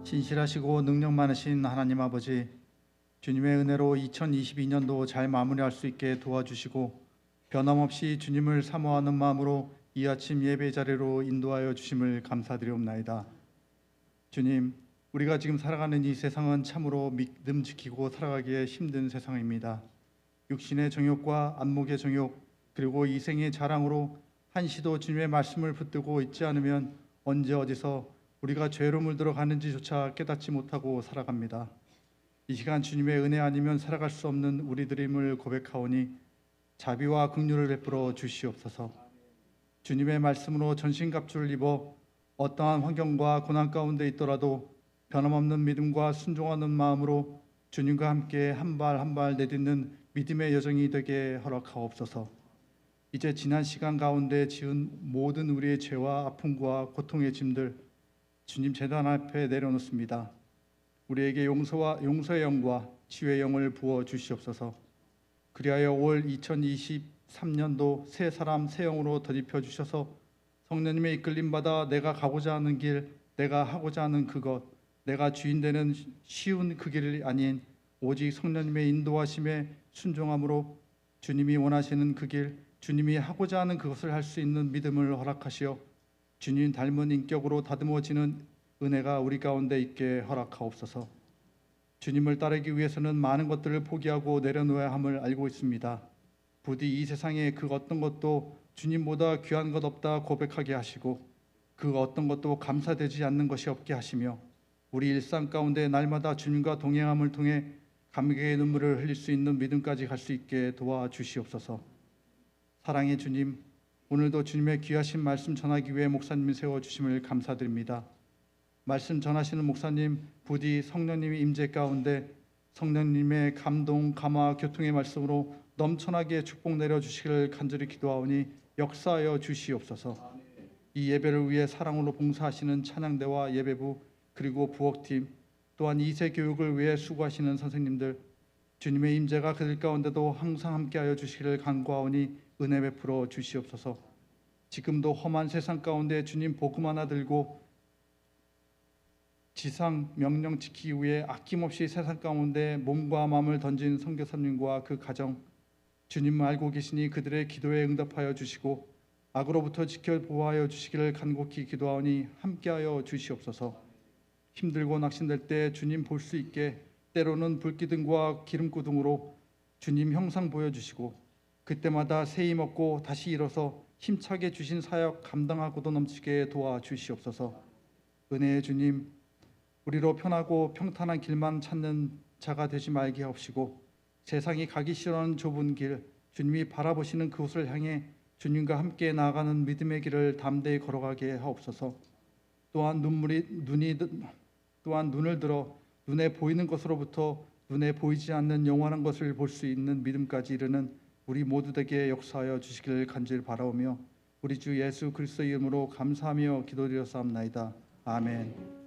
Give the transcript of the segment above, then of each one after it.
신실하시고 능력 많으신 하나님 아버지, 주님의 은혜로 2022년도 잘 마무리할 수 있게 도와주시고 변함없이 주님을 사모하는 마음으로 이 아침 예배 자리로 인도하여 주심을 감사드리옵나이다. 주님, 우리가 지금 살아가는 이 세상은 참으로 믿음 지키고 살아가기에 힘든 세상입니다. 육신의 정욕과 안목의 정욕, 그리고 이생의 자랑으로 한시도 주님의 말씀을 붙들고 있지 않으면 언제 어디서 우리가 죄로 물들어가는지조차 깨닫지 못하고 살아갑니다. 이 시간 주님의 은혜 아니면 살아갈 수 없는 우리들임을 고백하오니 자비와 긍휼을 베풀어 주시옵소서. 주님의 말씀으로 전신갑주를 입어 어떠한 환경과 고난 가운데 있더라도 변함없는 믿음과 순종하는 마음으로 주님과 함께 한 발 한 발 내딛는 믿음의 여정이 되게 허락하옵소서. 이제 지난 시간 가운데 지은 모든 우리의 죄와 아픔과 고통의 짐들 주님 제단 앞에 내려놓습니다. 우리에게 용서의 영과 치유의 영을 부어 주시옵소서. 그리하여 올 2023년도 새 사람 새 영으로 덧입혀 주셔서 성령님의 이끌림 받아 내가 가고자 하는 길, 내가 하고자 하는 그것, 내가 주인 되는 쉬운 그 길이 아닌 오직 성령님의 인도하심에 순종함으로 주님이 원하시는 그 길, 주님이 하고자 하는 그것을 할 수 있는 믿음을 허락하시어 주님 닮은 인격으로 다듬어지는 은혜가 우리 가운데 있게 허락하옵소서. 주님을 따르기 위해서는 많은 것들을 포기하고 내려놓아야 함을 알고 있습니다. 부디 이 세상에 그 어떤 것도 주님보다 귀한 것 없다 고백하게 하시고 그 어떤 것도 감사되지 않는 것이 없게 하시며 우리 일상 가운데 날마다 주님과 동행함을 통해 감격의 눈물을 흘릴 수 있는 믿음까지 갈 수 있게 도와주시옵소서. 사랑의 주님, 오늘도 주님의 귀하신 말씀 전하기 위해 목사님을 세워주심을 감사드립니다. 말씀 전하시는 목사님, 부디 성령님의 임재 가운데 성령님의 감동, 감화, 교통의 말씀으로 넘쳐나게 축복 내려주시기를 간절히 기도하오니 역사하여 주시옵소서. 이 예배를 위해 사랑으로 봉사하시는 찬양대와 예배부 그리고 부엌팀, 또한 2세 교육을 위해 수고하시는 선생님들, 주님의 임재가 그들 가운데도 항상 함께하여 주시기를 간구하오니 은혜 베풀어 주시옵소서. 지금도 험한 세상 가운데 주님 복음 하나 들고 지상 명령 지키기 위해 아낌없이 세상 가운데 몸과 마음을 던진 선교사님과 그 가정, 주님을 알고 계시니 그들의 기도에 응답하여 주시고 악으로부터 지켜 보호하여 주시기를 간곡히 기도하오니 함께하여 주시옵소서. 힘들고 낙심될 때 주님 볼 수 있게 때로는 불기둥과 기름구둥으로 주님 형상 보여주시고 그때마다 새 힘 얻고 다시 일어서 힘차게 주신 사역 감당하고도 넘치게 도와주시옵소서. 은혜의 주님, 우리로 편하고 평탄한 길만 찾는 자가 되지 말게 하옵시고 세상이 가기 싫어하는 좁은 길, 주님이 바라보시는 그곳을 향해 주님과 함께 나아가는 믿음의 길을 담대히 걸어가게 하옵소서. 또한 눈을 들어 눈에 보이는 것으로부터 눈에 보이지 않는 영원한 것을 볼 수 있는 믿음까지 이르는 우리 모두에게 역사하여 주시기를 간절히 바라오며 우리 주 예수 그리스도의 이름으로 감사하며 기도드렸사옵나이다. 아멘.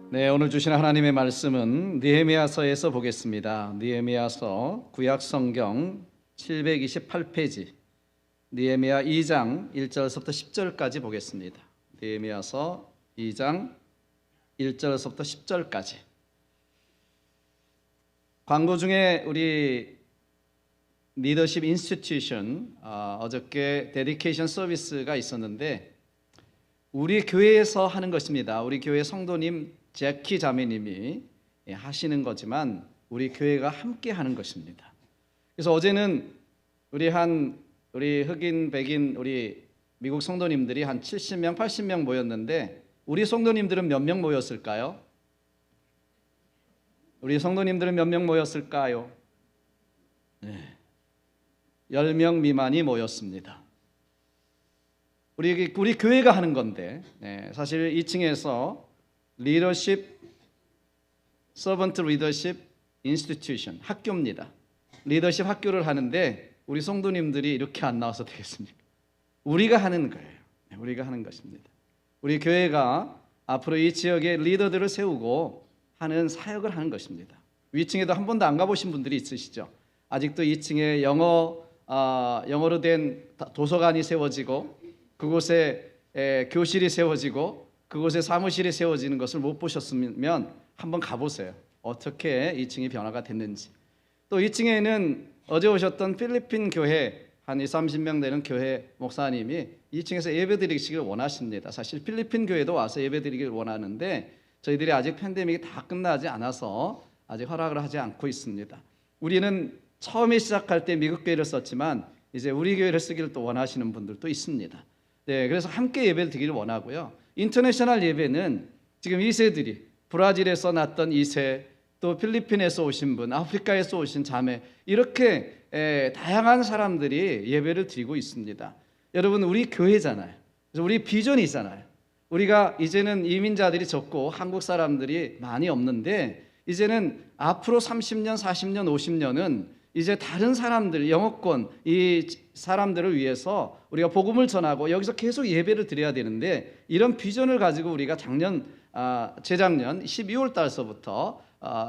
네, 오늘 주신 하나님의 말씀은 느헤미야서에서 보겠습니다. 느헤미야서 구약 성경 728페이지 느헤미야 2장 1절에서부터 10절까지 보겠습니다. 느헤미야서 2장 1절에서부터 10절까지. 광고 중에 우리 리더십 인스티튜션 어저께 데디케이션 서비스가 있었는데 우리 교회에서 하는 것입니다. 우리 교회 성도님 제키 자매님이 하시는 거지만 우리 교회가 함께 하는 것입니다. 그래서 어제는 우리 흑인, 백인, 우리 미국 성도님들이 한 70명, 80명 모였는데 우리 성도님들은 몇 명 모였을까요? 우리 성도님들은 몇 명 모였을까요? 네. 10명 미만이 모였습니다. 우리 교회가 하는 건데 사실 2층에서 리더십 Servant Leadership Institution, 학교입니다. 리더십 학교를 하는데 우리 성도님들이 이렇게 안 나와서 되겠습니까? 우리가 하는 거예요. 우리가 하는 것입니다. 우리 교회가 앞으로 이 지역에 리더들을 세우고 하는 사역을 하는 것입니다. 위층에도 한 번도 안 가보신 분들이 있으시죠? 아직도 2층에 영어로 된 도서관이 세워지고 그곳에 교실이 세워지고 그곳에 사무실이 세워지는 것을 못 보셨으면 한번 가보세요. 어떻게 2층이 변화가 됐는지. 또 2층에는 어제 오셨던 필리핀 교회 한 20-30명 되는 교회 목사님이 2층에서 예배드리기를 원하십니다. 사실 필리핀 교회도 와서 예배드리기를 원하는데 저희들이 아직 팬데믹이 다 끝나지 않아서 아직 허락을 하지 않고 있습니다. 우리는 처음에 시작할 때 미국 교회를 썼지만 이제 우리 교회를 쓰기를 또 원하시는 분들도 있습니다. 네, 그래서 함께 예배를 드리기를 원하고요. 인터내셔널 예배는 지금 2세들이 브라질에서 났던 2세, 또 필리핀에서 오신 분, 아프리카에서 오신 자매, 이렇게 다양한 사람들이 예배를 드리고 있습니다. 여러분, 우리 교회잖아요. 그래서 우리 비전이 있잖아요. 우리가 이제는 이민자들이 적고 한국 사람들이 많이 없는데 이제는 앞으로 30년, 40년, 50년은 이제 다른 사람들, 영어권 이 사람들을 위해서 우리가 복음을 전하고 여기서 계속 예배를 드려야 되는데 이런 비전을 가지고 우리가 재작년 12월 달서부터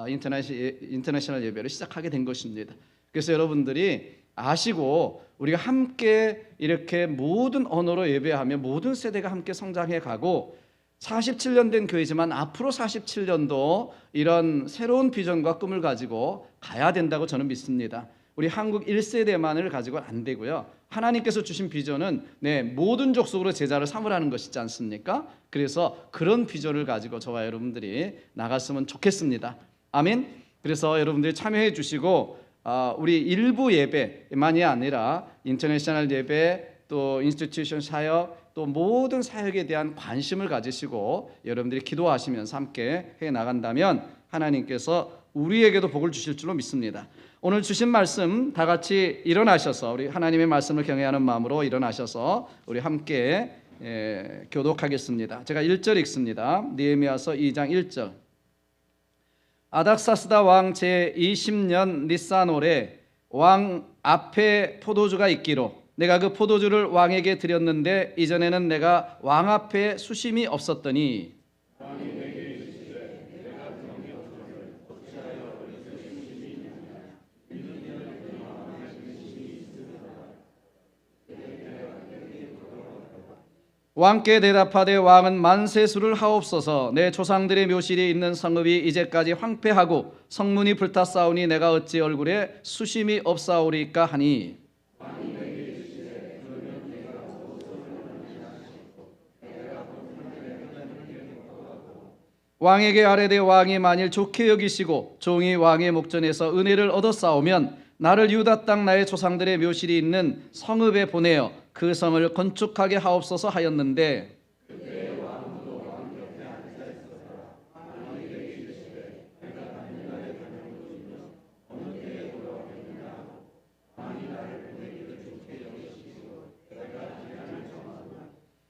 인터내셔널 예배를 시작하게 된 것입니다. 그래서 여러분들이 아시고 우리가 함께 이렇게 모든 언어로 예배하며 모든 세대가 함께 성장해 가고 47년 된 교회지만 앞으로 47년도 이런 새로운 비전과 꿈을 가지고 가야 된다고 저는 믿습니다. 우리 한국 1세대만을 가지고는 안 되고요. 하나님께서 주신 비전은 모든 족속으로 제자를 삼으라는 것이지 않습니까? 그래서 그런 비전을 가지고 저와 여러분들이 나갔으면 좋겠습니다. 아멘. 그래서 여러분들이 참여해 주시고 우리 일부 예배만이 아니라 인터내셔널 예배, 또 인스티튜션 사역, 또 모든 사역에 대한 관심을 가지시고 여러분들이 기도하시면서 함께 해 나간다면 하나님께서 우리에게도 복을 주실 줄로 믿습니다. 오늘 주신 말씀 다 같이 일어나셔서 우리 하나님의 말씀을 경외하는 마음으로 일어나셔서 우리 함께 교독하겠습니다. 제가 1절 읽습니다. 느헤미야서 2장 1절. 아닥사스다 왕 제20년 니산월에 왕 앞에 포도주가 있기로 내가 그 포도주를 왕에게 드렸는데 이전에는 내가 왕 앞에 수심이 없었더니 왕께 대답하되 왕은 만세수를 하옵소서. 내 조상들의 묘실이 있는 성읍이 이제까지 황폐하고 성문이 불탔사오니 내가 어찌 얼굴에 수심이 없사오리까 하니 왕에게 아뢰되 왕이 만일 좋게 여기시고 종이 왕의 목전에서 은혜를 얻었사오면 나를 유다 땅 나의 조상들의 묘실이 있는 성읍에 보내어 그 성을 건축하게 하옵소서 하였는데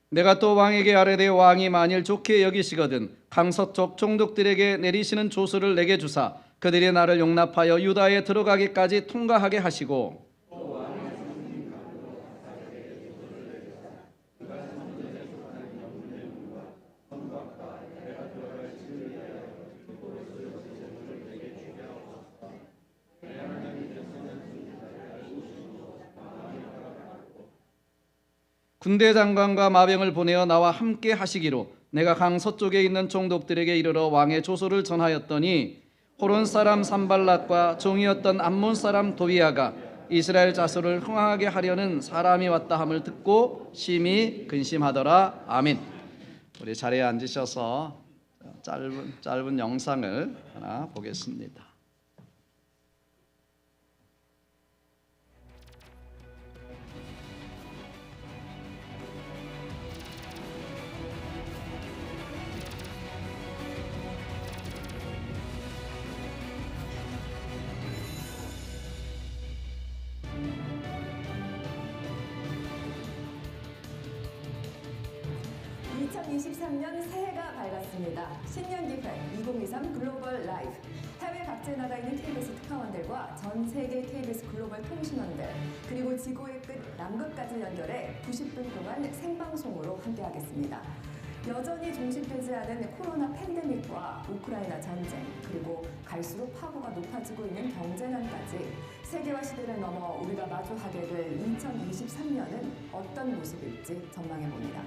내가 또 왕에게 아뢰되 왕이 만일 좋게 여기시거든 강서쪽 총독들에게 내리시는 조서를 내게 주사 그들이 나를 용납하여 유다에 들어가기까지 통과하게 하시고 군대 장관과 마병을 보내어 나와 함께 하시기로 내가 강 서쪽에 있는 총독들에게 이르러 왕의 조소를 전하였더니 호론 사람 산발랏과 종이었던 암몬 사람 도비아가 이스라엘 자손을 흥하게 하려는 사람이 왔다 함을 듣고 심히 근심하더라. 아멘. 우리 자리에 앉으셔서 짧은 영상을 하나 보겠습니다. (2023년) 새해가 밝았습니다. 시작합니다. 신년 기획 2023 글로벌 라이브. 해외 각지에 나가 있는 KBS 특파원들과 전 세계 KBS 글로벌 통신원들, 그리고 지구의 끝 남극까지 연결해 90분 동안 생방송으로 함께하겠습니다. 여전히 종식되지 않은 코로나 팬데믹과 우크라이나 전쟁, 그리고 갈수록 파고가 높아지고 있는 경제난까지 세계화 시대를 넘어 우리가 마주하게 될 2023년은 어떤 모습일지 전망해봅니다.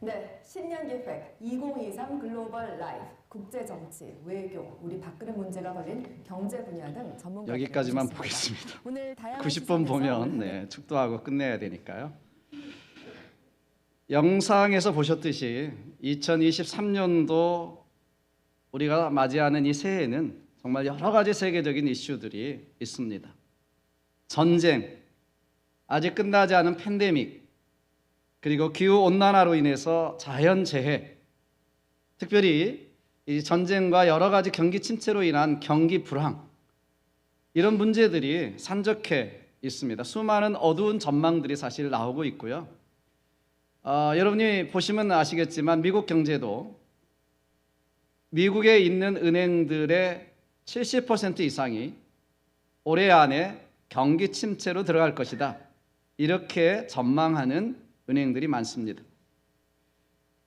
네, 신년 기획 2023 글로벌 라이브. 국제 정치, 외교, 우리 밥그릇 문제가 걸린 경제 분야 등 전문가 여기까지만 보겠습니다. 오늘 다양한 90분 보면 축도하고 끝내야 되니까요. 영상에서 보셨듯이 2023년도 우리가 맞이하는 이 새해에는 정말 여러 가지 세계적인 이슈들이 있습니다. 전쟁, 아직 끝나지 않은 팬데믹, 그리고 기후온난화로 인해서 자연재해, 특별히 이 전쟁과 여러 가지 경기 침체로 인한 경기 불황, 이런 문제들이 산적해 있습니다. 수많은 어두운 전망들이 사실 나오고 있고요. 여러분이 보시면 아시겠지만 미국 경제도 미국에 있는 은행들의 70% 이상이 올해 안에 경기 침체로 들어갈 것이다, 이렇게 전망하는 은행들이 많습니다.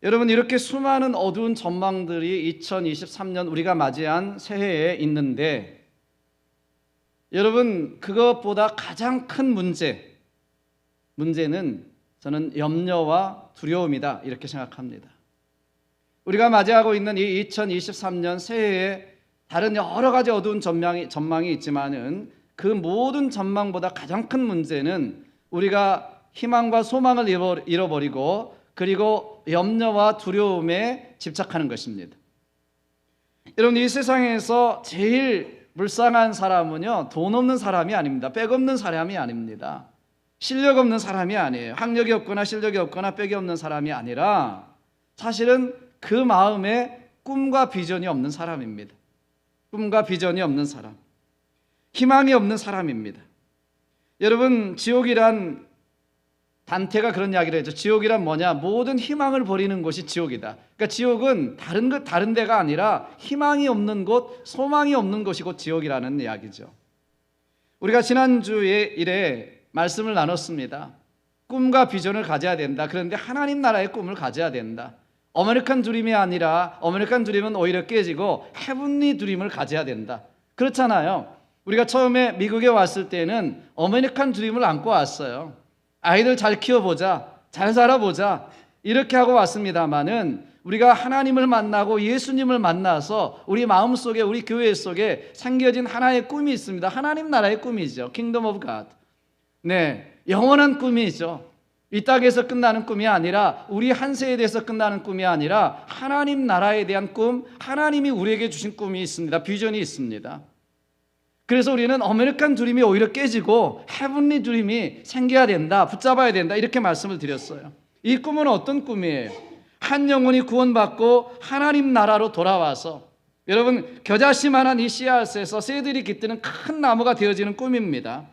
여러분, 이렇게 수많은 어두운 전망들이 2023년 우리가 맞이한 새해에 있는데, 여러분, 그것보다 가장 큰 문제는 저는 염려와 두려움이다, 이렇게 생각합니다. 우리가 맞이하고 있는 이 2023년 새해에 다른 여러 가지 어두운 전망이 있지만은 그 모든 전망보다 가장 큰 문제는 우리가 희망과 소망을 잃어버리고 그리고 염려와 두려움에 집착하는 것입니다. 여러분, 이 세상에서 제일 불쌍한 사람은요, 돈 없는 사람이 아닙니다. 백 없는 사람이 아닙니다. 실력 없는 사람이 아니에요. 학력이 없거나 실력이 없거나 백이 없는 사람이 아니라 사실은 그 마음에 꿈과 비전이 없는 사람입니다. 꿈과 비전이 없는 사람, 희망이 없는 사람입니다. 여러분, 지옥이란, 단테가 그런 이야기를 했죠. 지옥이란 뭐냐? 모든 희망을 버리는 곳이 지옥이다. 그러니까 지옥은 다른 데가 아니라 희망이 없는 곳, 소망이 없는 곳이 곧 지옥이라는 이야기죠. 우리가 지난주에 일에 말씀을 나눴습니다. 꿈과 비전을 가져야 된다. 그런데 하나님 나라의 꿈을 가져야 된다. 아메리칸 드림이 아니라, 아메리칸 드림은 오히려 깨지고 헤븐리 드림을 가져야 된다. 그렇잖아요. 우리가 처음에 미국에 왔을 때는 아메리칸 드림을 안고 왔어요. 아이들 잘 키워보자, 잘 살아보자, 이렇게 하고 왔습니다마는 우리가 하나님을 만나고 예수님을 만나서 우리 마음속에, 우리 교회 속에 생겨진 하나의 꿈이 있습니다. 하나님 나라의 꿈이죠. Kingdom of God. 네, 영원한 꿈이죠. 이 땅에서 끝나는 꿈이 아니라, 우리 한 세대에서 끝나는 꿈이 아니라 하나님 나라에 대한 꿈, 하나님이 우리에게 주신 꿈이 있습니다. 비전이 있습니다. 그래서 우리는 아메리칸 드림이 오히려 깨지고 헤븐리 드림이 생겨야 된다, 붙잡아야 된다, 이렇게 말씀을 드렸어요. 이 꿈은 어떤 꿈이에요? 한 영혼이 구원받고 하나님 나라로 돌아와서, 여러분, 겨자씨만한 이 씨앗에서 새들이 깃드는 큰 나무가 되어지는 꿈입니다.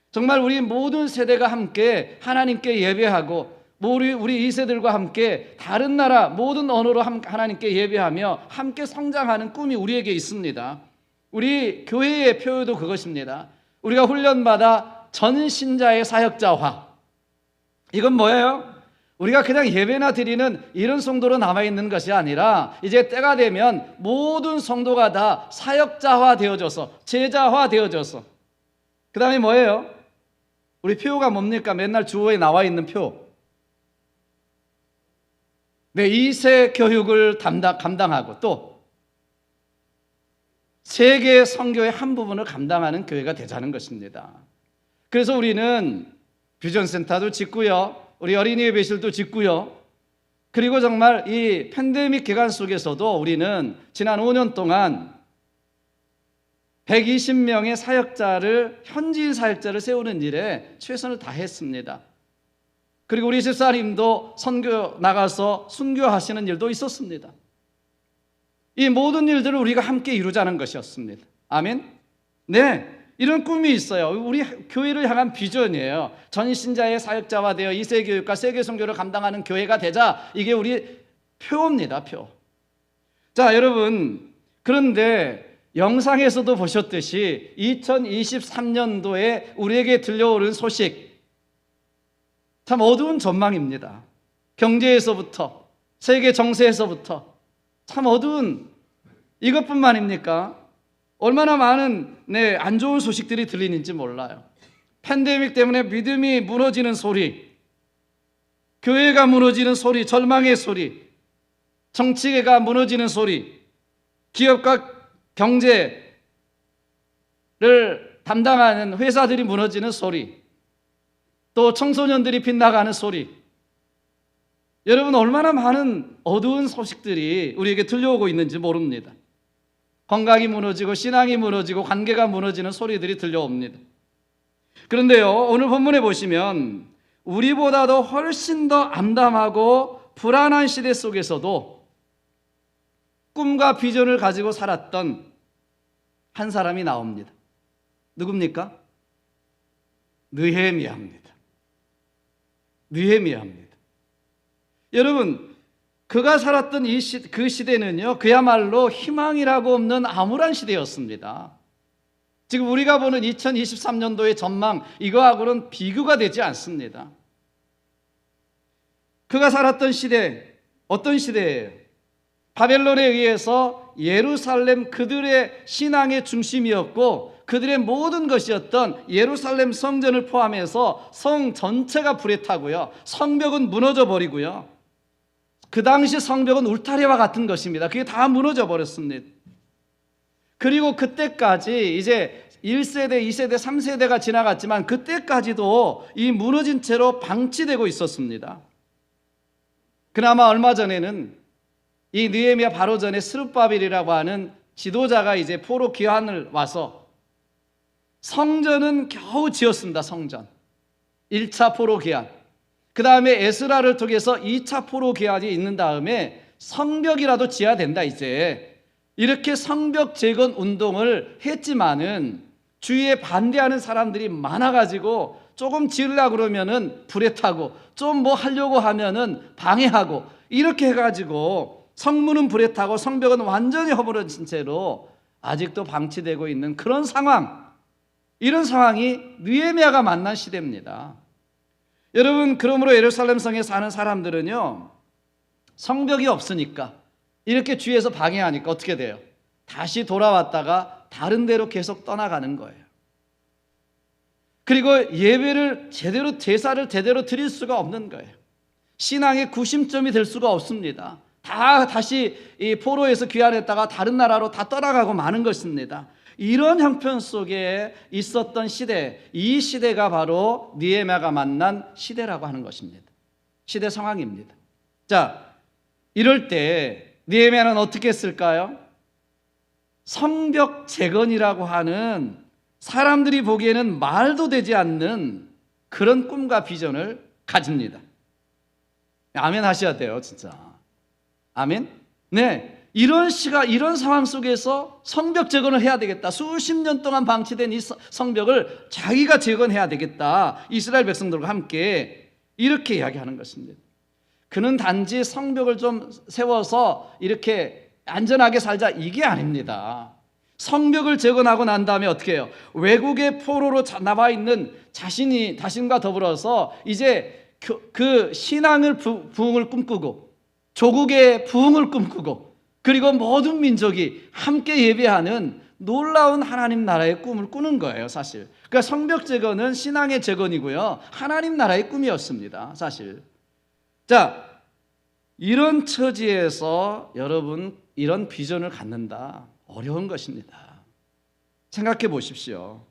정말 우리 모든 세대가 함께 하나님께 예배하고, 우리 2세들과 함께 다른 나라 모든 언어로 하나님께 예배하며 함께 성장하는 꿈이 우리에게 있습니다. 우리 교회의 표어도 그것입니다. 우리가 훈련받아 전신자의 사역자화. 이건 뭐예요? 우리가 그냥 예배나 드리는 이런 성도로 남아있는 것이 아니라, 이제 때가 되면 모든 성도가 다 사역자화 되어져서, 제자화 되어져서. 그 다음에 뭐예요? 우리 표가 뭡니까? 맨날 주어에 나와 있는 표. 네, 2세 교육을 감당하고 또 세계 선교의 한 부분을 감당하는 교회가 되자는 것입니다. 그래서 우리는 비전센터도 짓고요, 우리 어린이 예배실도 짓고요, 그리고 정말 이 팬데믹 기간 속에서도 우리는 지난 5년 동안 120명의 사역자를, 현지인 사역자를 세우는 일에 최선을 다했습니다. 그리고 우리 집사님도 선교 나가서 순교하시는 일도 있었습니다. 이 모든 일들을 우리가 함께 이루자는 것이었습니다. 아멘? 네, 이런 꿈이 있어요. 우리 교회를 향한 비전이에요. 전신자의 사역자화 되어 2세 교육과 세계 선교를 감당하는 교회가 되자. 이게 우리 표입니다, 표. 자, 여러분, 그런데 영상에서도 보셨듯이 2023년도에 우리에게 들려오는 소식, 참 어두운 전망입니다. 경제에서부터, 세계 정세에서부터 참 어두운, 이것뿐만입니까? 얼마나 많은 안 좋은 소식들이 들리는지 몰라요. 팬데믹 때문에 믿음이 무너지는 소리, 교회가 무너지는 소리, 절망의 소리, 정치가 무너지는 소리, 기업과 경제를 담당하는 회사들이 무너지는 소리, 또 청소년들이 빗나가는 소리. 여러분, 얼마나 많은 어두운 소식들이 우리에게 들려오고 있는지 모릅니다. 건강이 무너지고 신앙이 무너지고 관계가 무너지는 소리들이 들려옵니다. 그런데요, 오늘 본문에 보시면 우리보다도 훨씬 더 암담하고 불안한 시대 속에서도 꿈과 비전을 가지고 살았던 한 사람이 나옵니다. 누굽니까? 느헤미야입니다. 느헤미야입니다. 여러분, 그가 살았던 그 시대는요, 그야말로 희망이라고 없는 암울한 시대였습니다. 지금 우리가 보는 2023년도의 전망, 이거하고는 비교가 되지 않습니다. 그가 살았던 시대, 어떤 시대예요? 바벨론에 의해서 예루살렘, 그들의 신앙의 중심이었고 그들의 모든 것이었던 예루살렘 성전을 포함해서 성 전체가 불에 타고요, 성벽은 무너져 버리고요, 그 당시 성벽은 울타리와 같은 것입니다. 그게 다 무너져 버렸습니다. 그리고 그때까지 이제 1세대, 2세대, 3세대가 지나갔지만 그때까지도 이 무너진 채로 방치되고 있었습니다. 그나마 얼마 전에는 이 느헤미야 바로 전에 스룹바벨이라고 하는 지도자가 이제 포로 귀환을 와서 성전은 겨우 지었습니다. 성전 1차 포로 귀환, 그 다음에 에스라를 통해서 2차 포로 귀환이 있는 다음에 성벽이라도 지어야 된다. 이제 이렇게 성벽 재건 운동을 했지만은 주위에 반대하는 사람들이 많아가지고 조금 지으려고 그러면은 불에 타고 좀 뭐 하려고 하면은 방해하고, 이렇게 해가지고 성문은 불에 타고 성벽은 완전히 허물어진 채로 아직도 방치되고 있는 그런 상황, 이런 상황이 느헤미야가 만난 시대입니다. 여러분, 그러므로 예루살렘 성에 사는 사람들은요, 성벽이 없으니까, 이렇게 주위에서 방해하니까 어떻게 돼요? 다시 돌아왔다가 다른 데로 계속 떠나가는 거예요. 그리고 예배를 제대로, 제사를 제대로 드릴 수가 없는 거예요. 신앙의 구심점이 될 수가 없습니다. 다 다시 이 포로에서 귀환했다가 다른 나라로 다 떠나가고 마는 것입니다. 이런 형편 속에 있었던 시대, 이 시대가 바로 느헤미야가 만난 시대라고 하는 것입니다. 시대 상황입니다. 자, 이럴 때 느헤미야는 어떻게 했을까요? 성벽 재건이라고 하는 사람들이 보기에는 말도 되지 않는 그런 꿈과 비전을 가집니다. 아멘 하셔야 돼요, 진짜. 아멘? 네. 이런 상황 속에서 성벽 재건을 해야 되겠다. 수십 년 동안 방치된 이 성벽을 자기가 재건해야 되겠다. 이스라엘 백성들과 함께 이렇게 이야기하는 것입니다. 그는 단지 성벽을 좀 세워서 이렇게 안전하게 살자, 이게 아닙니다. 성벽을 재건하고 난 다음에 어떻게 해요? 외국의 포로로 나와 있는 자신과 더불어서 이제 그 신앙을 부흥을 꿈꾸고 조국의 부흥을 꿈꾸고 그리고 모든 민족이 함께 예배하는 놀라운 하나님 나라의 꿈을 꾸는 거예요, 사실. 그러니까 성벽 재건은 신앙의 재건이고요, 하나님 나라의 꿈이었습니다, 사실. 자, 이런 처지에서 여러분, 이런 비전을 갖는다, 어려운 것입니다. 생각해 보십시오.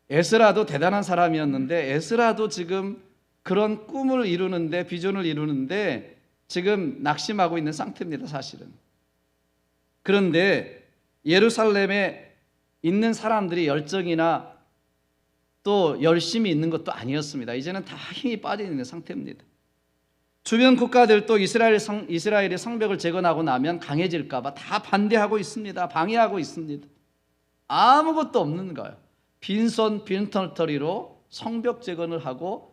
에스라도 대단한 사람이었는데 에스라도 지금 그런 꿈을 이루는데, 비전을 이루는데 지금 낙심하고 있는 상태입니다, 사실은. 그런데 예루살렘에 있는 사람들이 열정이나 또 열심히 있는 것도 아니었습니다. 이제는 다 힘이 빠져 있는 상태입니다. 주변 국가들도 이스라엘이 성벽을 재건하고 나면 강해질까 봐 다 반대하고 있습니다. 방해하고 있습니다. 아무것도 없는 거예요. 빈손 빈털터리로 성벽 재건을 하고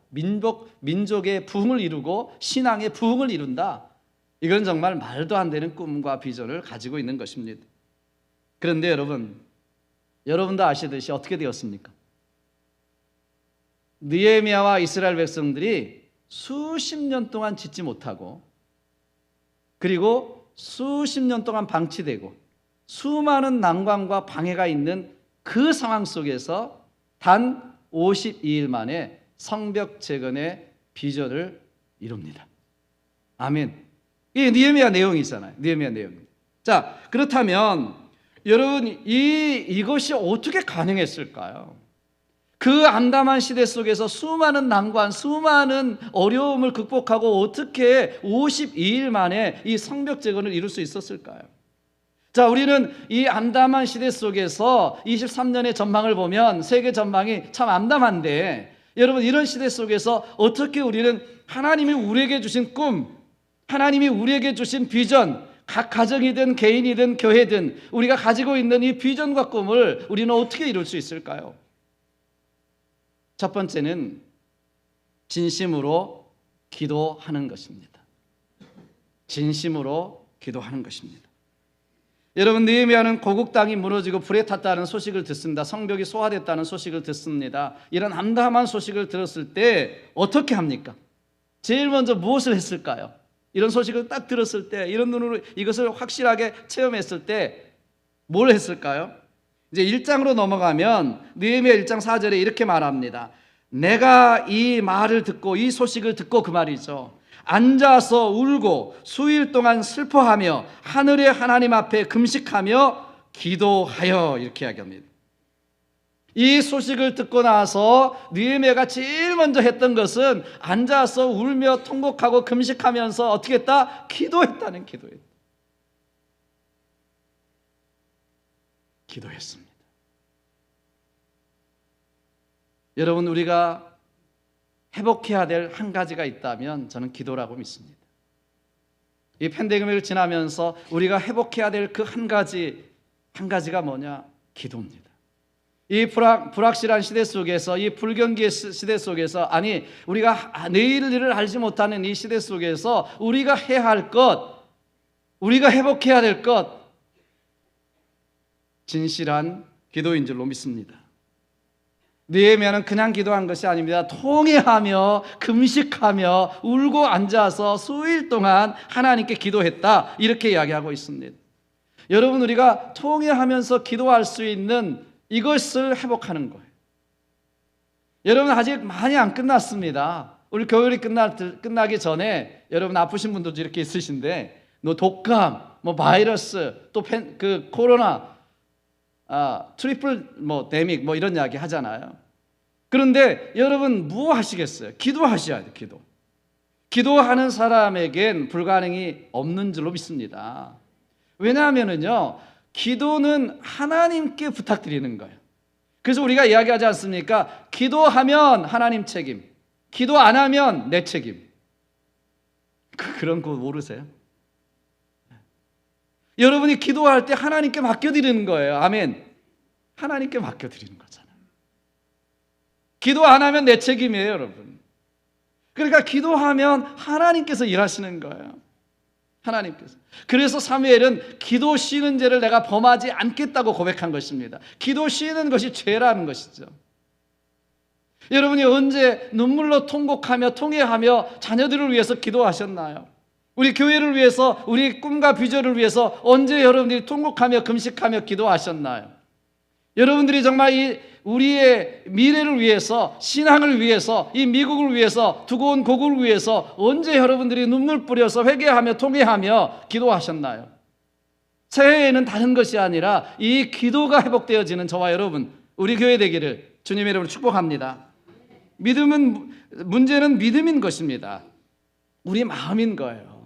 민족의 부흥을 이루고 신앙의 부흥을 이룬다. 이건 정말 말도 안 되는 꿈과 비전을 가지고 있는 것입니다. 그런데 여러분도 아시듯이 어떻게 되었습니까? 느헤미야와 이스라엘 백성들이 수십 년 동안 짓지 못하고, 그리고 수십 년 동안 방치되고 수많은 난관과 방해가 있는 그 상황 속에서 단 52일 만에 성벽 재건의 비전을 이룹니다. 아멘. 이 느헤미야 내용이잖아요. 느헤미야 내용. 자, 그렇다면 여러분, 이것이 어떻게 가능했을까요? 그 암담한 시대 속에서 수많은 난관, 수많은 어려움을 극복하고 어떻게 52일 만에 이 성벽 재건을 이룰 수 있었을까요? 자, 우리는 이 암담한 시대 속에서 23년의 전망을 보면 세계 전망이 참 암담한데, 여러분, 이런 시대 속에서 어떻게 우리는 하나님이 우리에게 주신 꿈, 하나님이 우리에게 주신 비전, 각 가정이든 개인이든 교회든 우리가 가지고 있는 이 비전과 꿈을 우리는 어떻게 이룰 수 있을까요? 첫 번째는 진심으로 기도하는 것입니다. 진심으로 기도하는 것입니다. 여러분, 느헤미야는 고국 땅이 무너지고 불에 탔다는 소식을 듣습니다. 성벽이 소화됐다는 소식을 듣습니다. 이런 암담한 소식을 들었을 때 어떻게 합니까? 제일 먼저 무엇을 했을까요? 이런 소식을 딱 들었을 때, 이런 눈으로 이것을 확실하게 체험했을 때 뭘 했을까요? 이제 1장으로 넘어가면 느헤미야 1장 4절에 이렇게 말합니다. 내가 이 말을 듣고, 이 소식을 듣고, 그 말이죠, 앉아서 울고 수일 동안 슬퍼하며 하늘의 하나님 앞에 금식하며 기도하여, 이렇게 이야기합니다. 이 소식을 듣고 나서 느헤미야가 제일 먼저 했던 것은 앉아서 울며 통곡하고 금식하면서 어떻게 했다? 기도했다는 기도예요. 기도했습니다. 여러분, 우리가 회복해야 될 한 가지가 있다면 저는 기도라고 믿습니다. 이 팬데믹을 지나면서 우리가 회복해야 될 그 한 가지가 뭐냐? 기도입니다. 이 불확실한 시대 속에서, 이 불경기의 시대 속에서, 아니 우리가 내일 일을 알지 못하는 이 시대 속에서 우리가 해야 할 것, 우리가 회복해야 될 것, 진실한 기도인 줄로 믿습니다. 느헤미야는 그냥 기도한 것이 아닙니다. 통회하며 금식하며 울고 앉아서 수일 동안 하나님께 기도했다, 이렇게 이야기하고 있습니다. 여러분, 우리가 통회하면서 기도할 수 있는 이것을 회복하는 거예요. 여러분, 아직 많이 안 끝났습니다. 우리 겨울이 끝나기 전에 여러분 아프신 분들도 이렇게 있으신데, 독감, 바이러스, 또 코로나, 트리플 데믹 이런 이야기 하잖아요. 그런데 여러분 뭐 하시겠어요? 기도하셔야 돼요. 기도하는 사람에겐 불가능이 없는 줄로 믿습니다. 왜냐하면은요, 기도는 하나님께 부탁드리는 거예요. 그래서 우리가 이야기하지 않습니까? 기도하면 하나님 책임, 기도 안 하면 내 책임. 그런 거 모르세요? 여러분이 기도할 때 하나님께 맡겨드리는 거예요. 아멘. 하나님께 맡겨드리는 거잖아요. 기도 안 하면 내 책임이에요, 여러분. 그러니까 기도하면 하나님께서 일하시는 거예요. 하나님께서. 그래서 사무엘은 기도 쉬는 죄를 내가 범하지 않겠다고 고백한 것입니다. 기도 쉬는 것이 죄라는 것이죠. 여러분이 언제 눈물로 통곡하며 통회하며 자녀들을 위해서 기도하셨나요? 우리 교회를 위해서, 우리 꿈과 비전을 위해서 언제 여러분들이 통곡하며 금식하며 기도하셨나요? 여러분들이 정말 우리의 미래를 위해서, 신앙을 위해서, 이 미국을 위해서, 두고 온 고국을 위해서 언제 여러분들이 눈물 뿌려서 회개하며 통회하며 기도하셨나요? 새해에는 다른 것이 아니라 이 기도가 회복되어지는 저와 여러분, 우리 교회 되기를 주님의 이름으로 축복합니다. 문제는 믿음인 것입니다. 우리 마음인 거예요.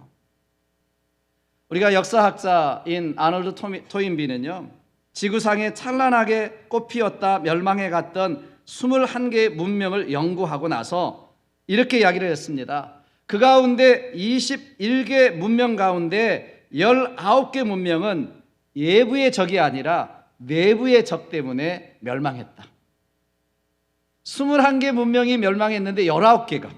우리가 역사학자인 아놀드 토인비는요, 지구상에 찬란하게 꽃피었다 멸망해 갔던 21개의 문명을 연구하고 나서 이렇게 이야기를 했습니다. 그 가운데 21개 문명 가운데 19개 문명은 외부의 적이 아니라 내부의 적 때문에 멸망했다. 21개 문명이 멸망했는데 19개가.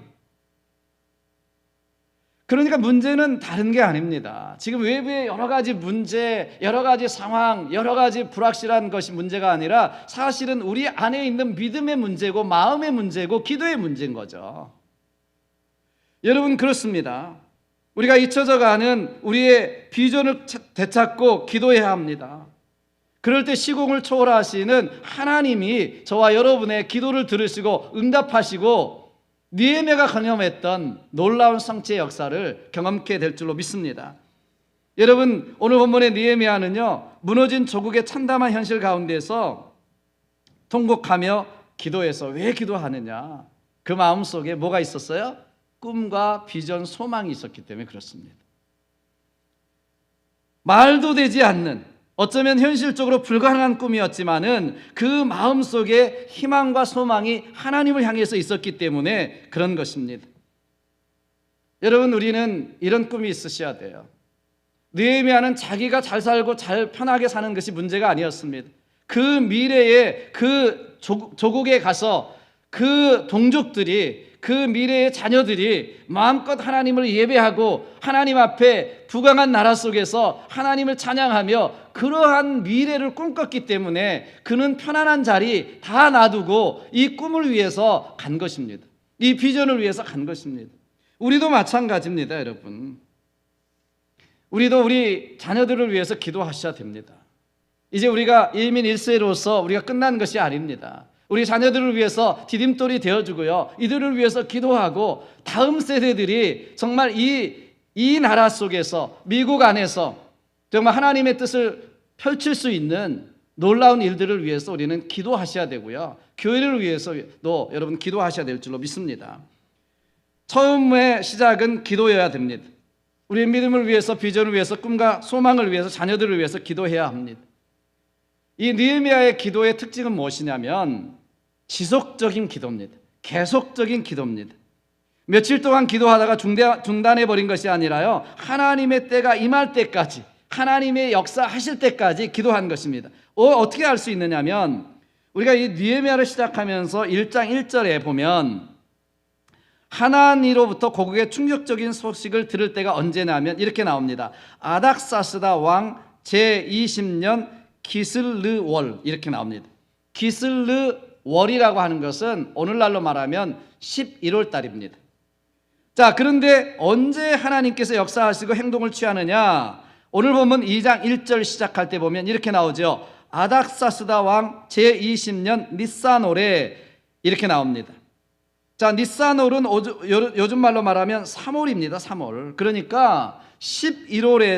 그러니까 문제는 다른 게 아닙니다. 지금 외부의 여러 가지 문제, 여러 가지 상황, 여러 가지 불확실한 것이 문제가 아니라 사실은 우리 안에 있는 믿음의 문제고 마음의 문제고 기도의 문제인 거죠. 여러분, 그렇습니다. 우리가 잊혀져가는 우리의 비전을 되찾고 기도해야 합니다. 그럴 때 시공을 초월하시는 하나님이 저와 여러분의 기도를 들으시고 응답하시고 느헤미야가 경험했던 놀라운 성취의 역사를 경험케 될 줄로 믿습니다. 여러분, 오늘 본문의 느헤미야는요, 무너진 조국의 참담한 현실 가운데서 통곡하며 기도해서 왜 기도하느냐? 그 마음속에 뭐가 있었어요? 꿈과 비전, 소망이 있었기 때문에 그렇습니다. 말도 되지 않는, 어쩌면 현실적으로 불가능한 꿈이었지만은 그 마음속에 희망과 소망이 하나님을 향해서 있었기 때문에 그런 것입니다. 여러분, 우리는 이런 꿈이 있으셔야 돼요. 느헤미야는 자기가 잘 살고 잘 편하게 사는 것이 문제가 아니었습니다. 그 미래에 그 조국에 가서 그 동족들이, 그 미래의 자녀들이 마음껏 하나님을 예배하고 하나님 앞에 부강한 나라 속에서 하나님을 찬양하며 그러한 미래를 꿈꿨기 때문에 그는 편안한 자리 다 놔두고 이 꿈을 위해서 간 것입니다. 이 비전을 위해서 간 것입니다. 우리도 마찬가지입니다, 여러분. 우리도 우리 자녀들을 위해서 기도하셔야 됩니다. 이제 우리가 일민 1세로서 우리가 끝난 것이 아닙니다. 우리 자녀들을 위해서 디딤돌이 되어주고요, 이들을 위해서 기도하고 다음 세대들이 정말 이 나라 속에서, 미국 안에서 정말 하나님의 뜻을 펼칠 수 있는 놀라운 일들을 위해서 우리는 기도하셔야 되고요, 교회를 위해서도 여러분 기도하셔야 될 줄로 믿습니다. 처음의 시작은 기도여야 됩니다. 우리의 믿음을 위해서, 비전을 위해서, 꿈과 소망을 위해서, 자녀들을 위해서 기도해야 합니다. 이 느헤미야의 기도의 특징은 무엇이냐면 지속적인 기도입니다. 계속적인 기도입니다. 며칠 동안 기도하다가 중단해버린 것이 아니라요, 하나님의 때가 임할 때까지, 하나님의 역사하실 때까지 기도한 것입니다. 어떻게 알 수 있느냐면 우리가 이 느헤미야를 시작하면서 1장 1절에 보면 하나님으로부터 고국의 충격적인 소식을 들을 때가 언제냐면 이렇게 나옵니다. 아닥사스다 왕 제20년 기슬르월, 이렇게 나옵니다. 기슬르월이라고 하는 것은 오늘날로 말하면 11월 달입니다. 자, 그런데 언제 하나님께서 역사하시고 행동을 취하느냐? 오늘 보면 2장 1절 시작할 때 보면 이렇게 나오죠. 아닥사스다 왕 제20년 니산월에 이렇게 나옵니다. 자, 니산월은 요즘 말로 말하면 3월입니다. 3월. 그러니까 11월에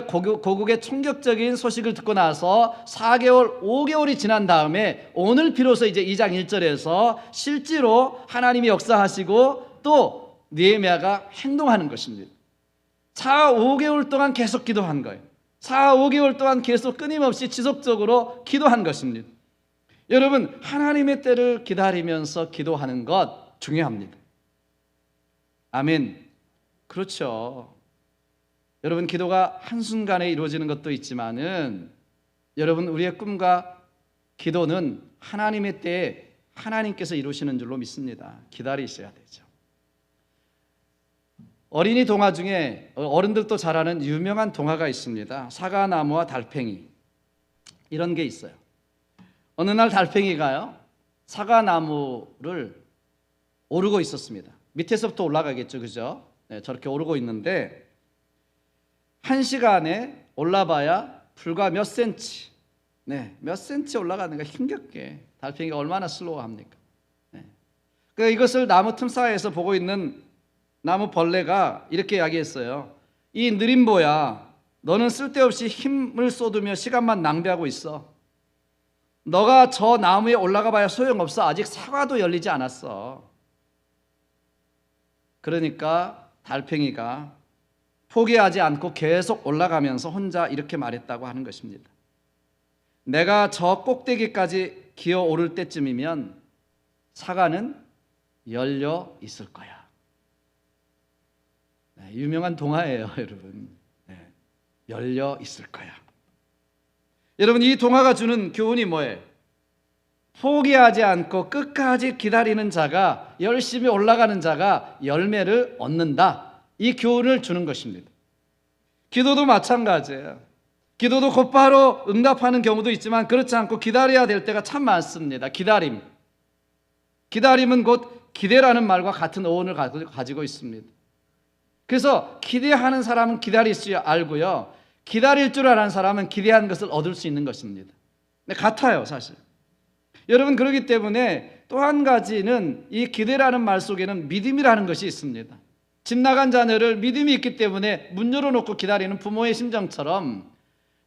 고국의 충격적인 소식을 듣고 나서 4개월, 5개월이 지난 다음에 오늘 비로소 이제 2장 1절에서 실제로 하나님이 역사하시고 또 느헤미야가 행동하는 것입니다. 4, 5개월 동안 계속 기도한 거예요. 4, 5개월 동안 계속 끊임없이 지속적으로 기도한 것입니다. 여러분, 하나님의 때를 기다리면서 기도하는 것 중요합니다. 아멘. 그렇죠. 여러분, 기도가 한순간에 이루어지는 것도 있지만은 여러분, 우리의 꿈과 기도는 하나님의 때에 하나님께서 이루시는 줄로 믿습니다. 기다리셔야 되죠. 어린이 동화 중에 어른들도 잘 아는 유명한 동화가 있습니다. 사과나무와 달팽이, 이런 게 있어요. 어느 날 달팽이가요, 사과나무를 오르고 있었습니다. 밑에서부터 올라가겠죠, 그죠? 네, 저렇게 오르고 있는데 1시간에 올라봐야 불과 몇 센치, 몇 센치 올라가는가 힘겹게. 달팽이가 얼마나 슬로우합니까? 그러니까 이것을 나무 틈 사이에서 보고 있는 나무 벌레가 이렇게 이야기했어요. 이 느림보야, 너는 쓸데없이 힘을 쏟으며 시간만 낭비하고 있어. 너가 저 나무에 올라가 봐야 소용없어. 아직 사과도 열리지 않았어. 그러니까 달팽이가 포기하지 않고 계속 올라가면서 혼자 이렇게 말했다고 하는 것입니다. 내가 저 꼭대기까지 기어 오를 때쯤이면 사과는 열려 있을 거야. 네, 유명한 동화예요, 여러분. 네, 열려 있을 거야. 여러분, 이 동화가 주는 교훈이 뭐예요? 포기하지 않고 끝까지 기다리는 자가, 열심히 올라가는 자가 열매를 얻는다. 이 교훈을 주는 것입니다. 기도도 마찬가지예요. 기도도 곧바로 응답하는 경우도 있지만 그렇지 않고 기다려야 될 때가 참 많습니다. 기다림. 기다림은 곧 기대라는 말과 같은 어원을 가지고 있습니다. 그래서 기대하는 사람은 기다릴 줄 알고요, 기다릴 줄 아는 사람은 기대한 것을 얻을 수 있는 것입니다. 네, 같아요, 사실. 여러분, 그렇기 때문에 또 한 가지는 이 기대라는 말 속에는 믿음이라는 것이 있습니다. 집 나간 자녀를 믿음이 있기 때문에 문 열어놓고 기다리는 부모의 심정처럼,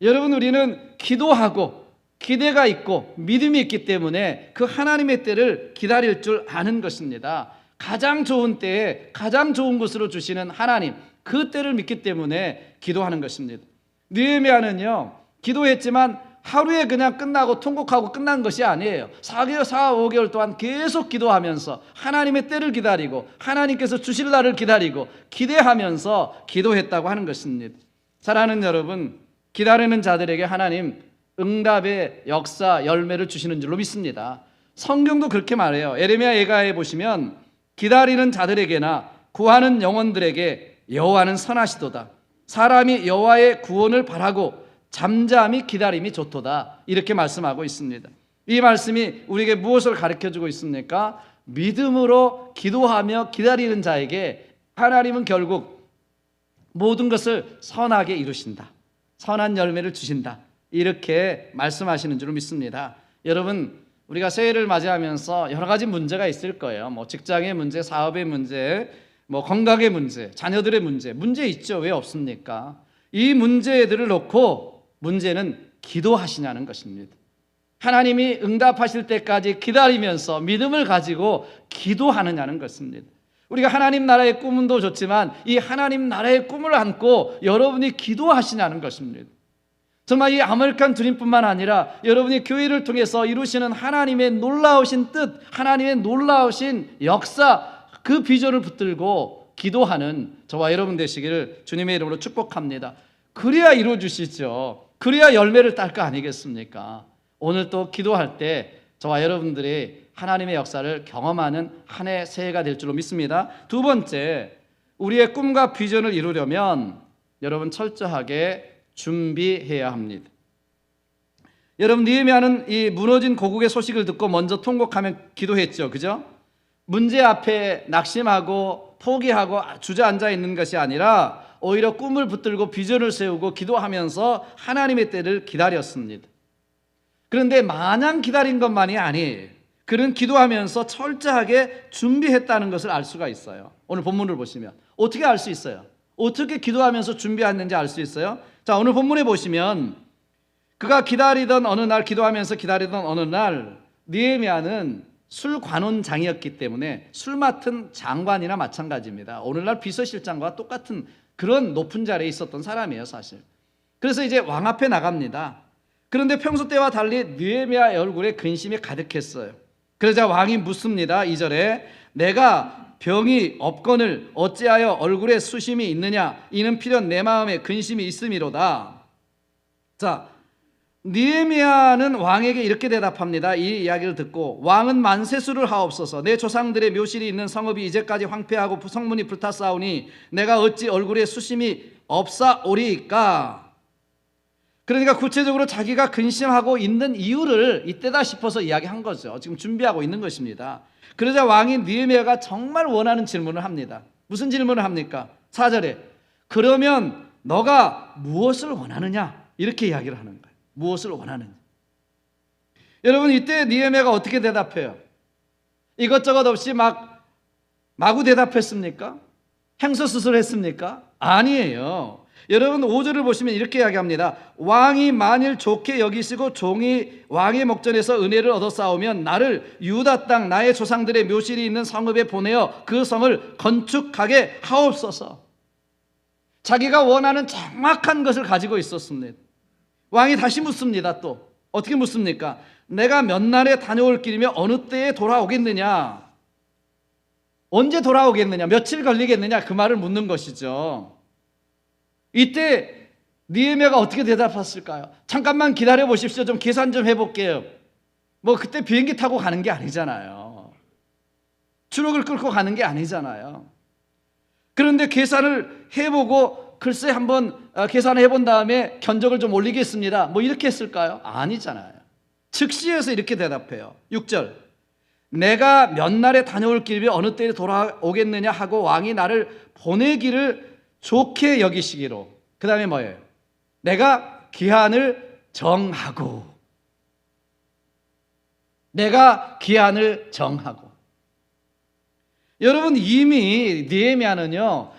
여러분, 우리는 기도하고 기대가 있고 믿음이 있기 때문에 그 하나님의 때를 기다릴 줄 아는 것입니다. 가장 좋은 때에 가장 좋은 것으로 주시는 하나님, 그 때를 믿기 때문에 기도하는 것입니다. 느헤미야는요, 기도했지만 하루에 그냥 끝나고 통곡하고 끝난 것이 아니에요. 4개월, 5개월 동안 계속 기도하면서 하나님의 때를 기다리고 하나님께서 주실 날을 기다리고 기대하면서 기도했다고 하는 것입니다. 사랑하는 여러분, 기다리는 자들에게 하나님 응답의 역사, 열매를 주시는 줄로 믿습니다. 성경도 그렇게 말해요. 에레미야 예가에 보시면 기다리는 자들에게나 구하는 영혼들에게 여호와는 선하시도다. 사람이 여호와의 구원을 바라고 잠잠히 기다림이 좋도다. 이렇게 말씀하고 있습니다. 이 말씀이 우리에게 무엇을 가르쳐주고 있습니까? 믿음으로 기도하며 기다리는 자에게 하나님은 결국 모든 것을 선하게 이루신다. 선한 열매를 주신다. 이렇게 말씀하시는 줄 믿습니다. 여러분, 우리가 새해를 맞이하면서 여러 가지 문제가 있을 거예요. 뭐 직장의 문제, 사업의 문제, 뭐 건강의 문제, 자녀들의 문제 있죠. 왜 없습니까? 이 문제들을 놓고 문제는 기도하시냐는 것입니다. 하나님이 응답하실 때까지 기다리면서 믿음을 가지고 기도하느냐는 것입니다. 우리가 하나님 나라의 꿈도 좋지만 이 하나님 나라의 꿈을 안고 여러분이 기도하시냐는 것입니다. 정말 이 아메리칸 드림뿐만 아니라 여러분이 교회를 통해서 이루시는 하나님의 놀라우신 뜻, 하나님의 놀라우신 역사, 그 비전을 붙들고 기도하는 저와 여러분 되시기를 주님의 이름으로 축복합니다. 그래야 이루어주시죠. 그래야 열매를 딸 거 아니겠습니까? 오늘 또 기도할 때 저와 여러분들이 하나님의 역사를 경험하는 한 해 새해가 될 줄로 믿습니다. 두 번째, 우리의 꿈과 비전을 이루려면 여러분 철저하게 준비해야 합니다. 여러분, 느헤미야는 이 무너진 고국의 소식을 듣고 먼저 통곡하며 기도했죠. 그죠? 문제 앞에 낙심하고 포기하고 주저앉아 있는 것이 아니라 오히려 꿈을 붙들고 비전을 세우고 기도하면서 하나님의 때를 기다렸습니다. 그런데 마냥 기다린 것만이 아니에요. 그는 기도하면서 철저하게 준비했다는 것을 알 수가 있어요. 오늘 본문을 보시면 어떻게 알 수 있어요? 어떻게 기도하면서 준비했는지 알 수 있어요? 자, 오늘 본문에 보시면 그가 기다리던 어느 날, 기도하면서 기다리던 어느 날, 느헤미야는 술관원장이었기 때문에 술 맡은 장관이나 마찬가지입니다. 오늘날 비서실장과 똑같은 그런 높은 자리에 있었던 사람이에요, 사실. 그래서 이제 왕 앞에 나갑니다. 그런데 평소 때와 달리 느헤미야의 얼굴에 근심이 가득했어요. 그러자 왕이 묻습니다. 2절에 내가 병이 없거늘 어찌하여 얼굴에 수심이 있느냐? 이는 필연 내 마음에 근심이 있음이로다. 자, 느헤미야는 왕에게 이렇게 대답합니다. 이 이야기를 듣고 왕은 만세수를 하옵소서. 내 조상들의 묘실이 있는 성읍이 이제까지 황폐하고 성문이 불탔사오니 내가 어찌 얼굴에 수심이 없사오리이까? 그러니까 구체적으로 자기가 근심하고 있는 이유를 이때다 싶어서 이야기한 거죠. 지금 준비하고 있는 것입니다. 그러자 왕이 느헤미야가 정말 원하는 질문을 합니다. 무슨 질문을 합니까? 4절에 그러면 너가 무엇을 원하느냐? 이렇게 이야기를 하는 거예요. 무엇을 원하느냐? 여러분, 이때 느헤미야가 어떻게 대답해요? 이것저것 없이 마구 대답했습니까? 행서수설했습니까? 아니에요. 여러분, 5절을 보시면 이렇게 이야기합니다. 왕이 만일 좋게 여기시고 종이 왕의 목전에서 은혜를 얻어싸우면 나를 유다 땅 나의 조상들의 묘실이 있는 성읍에 보내어 그 성을 건축하게 하옵소서. 자기가 원하는 정확한 것을 가지고 있었습니다. 왕이 다시 묻습니다. 또 어떻게 묻습니까? 내가 몇 날에 다녀올 길이며 어느 때에 돌아오겠느냐? 언제 돌아오겠느냐? 며칠 걸리겠느냐? 그 말을 묻는 것이죠. 이때 느헤미야가 어떻게 대답했을까요? 잠깐만 기다려 보십시오. 좀 계산 좀 해볼게요. 뭐 그때 비행기 타고 가는 게 아니잖아요. 트럭을 끌고 가는 게 아니잖아요. 그런데 계산을 해보고 글쎄 한번 계산을 해본 다음에 견적을 좀 올리겠습니다. 뭐 이렇게 했을까요? 아니잖아요. 즉시해서 이렇게 대답해요. 6절. 내가 몇 날에 다녀올 길이며 어느 때에 돌아오겠느냐 하고 왕이 나를 보내기를 좋게 여기시기로. 그 다음에 뭐예요? 내가 기한을 정하고. 내가 기한을 정하고. 여러분, 이미 느헤미야는요,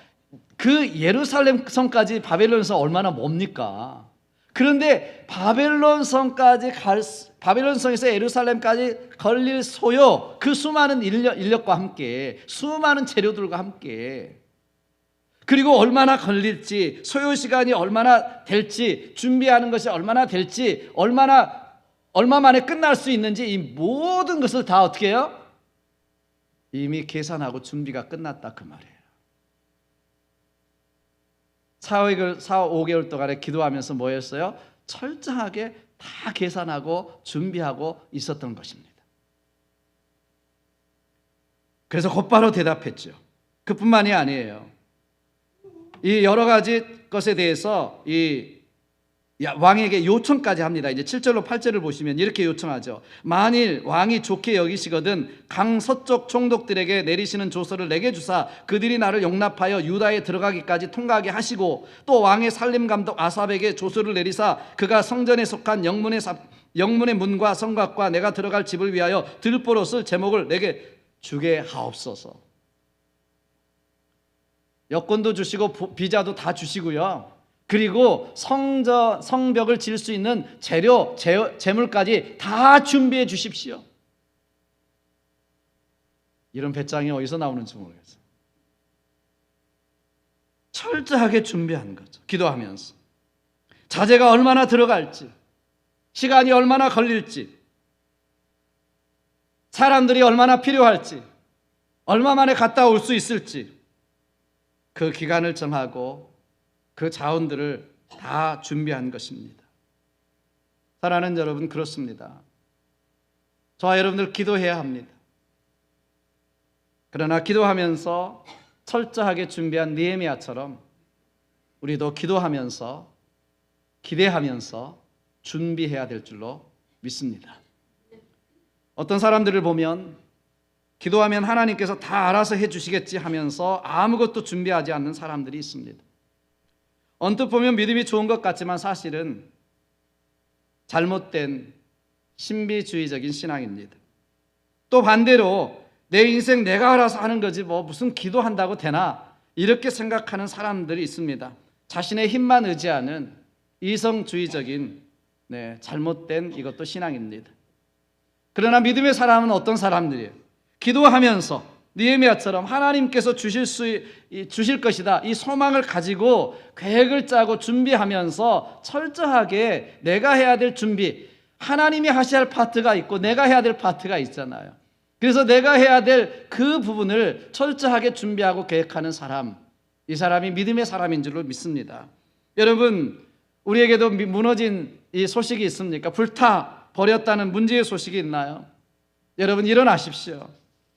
그 예루살렘 성까지 바벨론에서 얼마나 멉니까? 그런데 바벨론 성에서 예루살렘까지 걸릴 소요, 그 수많은 인력과 함께, 수많은 재료들과 함께, 그리고 얼마나 걸릴지, 소요 시간이 얼마나 될지, 준비하는 것이 얼마나 될지, 얼마 만에 끝날 수 있는지, 이 모든 것을 다 어떻게 해요? 이미 계산하고 준비가 끝났다, 그 말이에요. 4, 5개월 동안에 기도하면서 뭐 했어요? 철저하게 다 계산하고 준비하고 있었던 것입니다. 그래서 곧바로 대답했죠. 그뿐만이 아니에요. 이 여러 가지 것에 대해서 이 왕에게 요청까지 합니다. 이제 7절로 8절을 보시면 이렇게 요청하죠. 만일 왕이 좋게 여기시거든 강 서쪽 총독들에게 내리시는 조서를 내게 주사 그들이 나를 용납하여 유다에 들어가기까지 통과하게 하시고, 또 왕의 살림 감독 아삽에게 조서를 내리사 그가 성전에 속한 영문의 문과 성곽과 내가 들어갈 집을 위하여 들보로 쓸 제목을 내게 주게 하옵소서. 여권도 주시고 비자도 다 주시고요. 그리고 성벽을 지을 수 있는 재료, 재물까지 다 준비해 주십시오. 이런 배짱이 어디서 나오는지 모르겠어요. 철저하게 준비한 거죠. 기도하면서. 자재가 얼마나 들어갈지, 시간이 얼마나 걸릴지, 사람들이 얼마나 필요할지, 얼마 만에 갔다 올 수 있을지, 그 기간을 정하고 그 자원들을 다 준비한 것입니다. 사랑하는 여러분, 그렇습니다. 저와 여러분들 기도해야 합니다. 그러나 기도하면서 철저하게 준비한 느헤미야처럼 우리도 기도하면서 기대하면서 준비해야 될 줄로 믿습니다. 어떤 사람들을 보면 기도하면 하나님께서 다 알아서 해주시겠지 하면서 아무것도 준비하지 않는 사람들이 있습니다. 언뜻 보면 믿음이 좋은 것 같지만 사실은 잘못된 신비주의적인 신앙입니다. 또 반대로 내 인생 내가 알아서 하는 거지 뭐 무슨 기도한다고 되나, 이렇게 생각하는 사람들이 있습니다. 자신의 힘만 의지하는 이성주의적인 잘못된 이것도 신앙입니다. 그러나 믿음의 사람은 어떤 사람들이에요? 기도하면서 느헤미야처럼 하나님께서 주실 것이다, 이 소망을 가지고 계획을 짜고 준비하면서 철저하게 내가 해야 될 준비, 하나님이 하셔야 할 파트가 있고 내가 해야 될 파트가 있잖아요. 그래서 내가 해야 될 그 부분을 철저하게 준비하고 계획하는 사람, 이 사람이 믿음의 사람인 줄로 믿습니다. 여러분, 우리에게도 무너진 이 소식이 있습니까? 불타 버렸다는 문제의 소식이 있나요? 여러분, 일어나십시오.